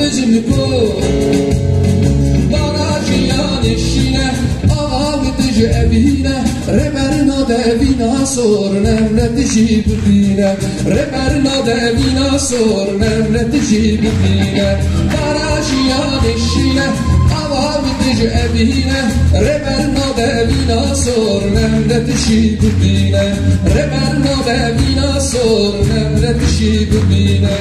Bejimko Barajiyan işine Ağabeydi evine Reberna devina sor Nevleti bürine Reberna devina sor Nevleti bürine Barajiyan işine Ağabeydi evine Reberna devina sor Nevleti bürine Reberna devina sor Nevleti bürine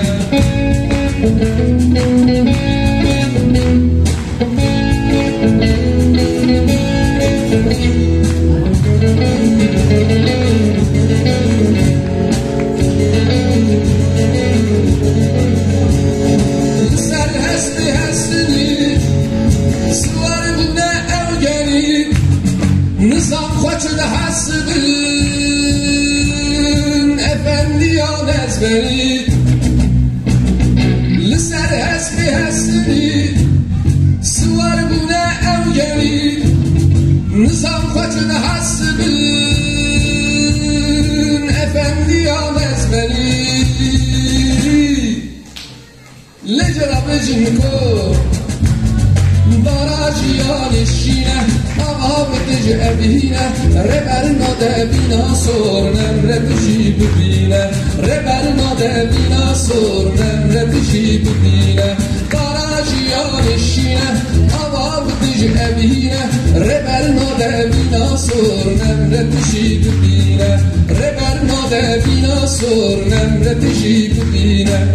Nizam xoçun hasbin efendiyan ezberi Liser hasbi hasbi suvar buna evgeni Nizam xoçun hasbin efendiyan ezberi Lecerabejinko Barajiyan işine Ağabeydi evine Reberna devina sor Nevleti bürine Reberna devina sor Nevleti bürine Barajiyan işine Ağabeydi evine Reberna devina sor Nevleti bürine Reberna devina sor Nevleti bürine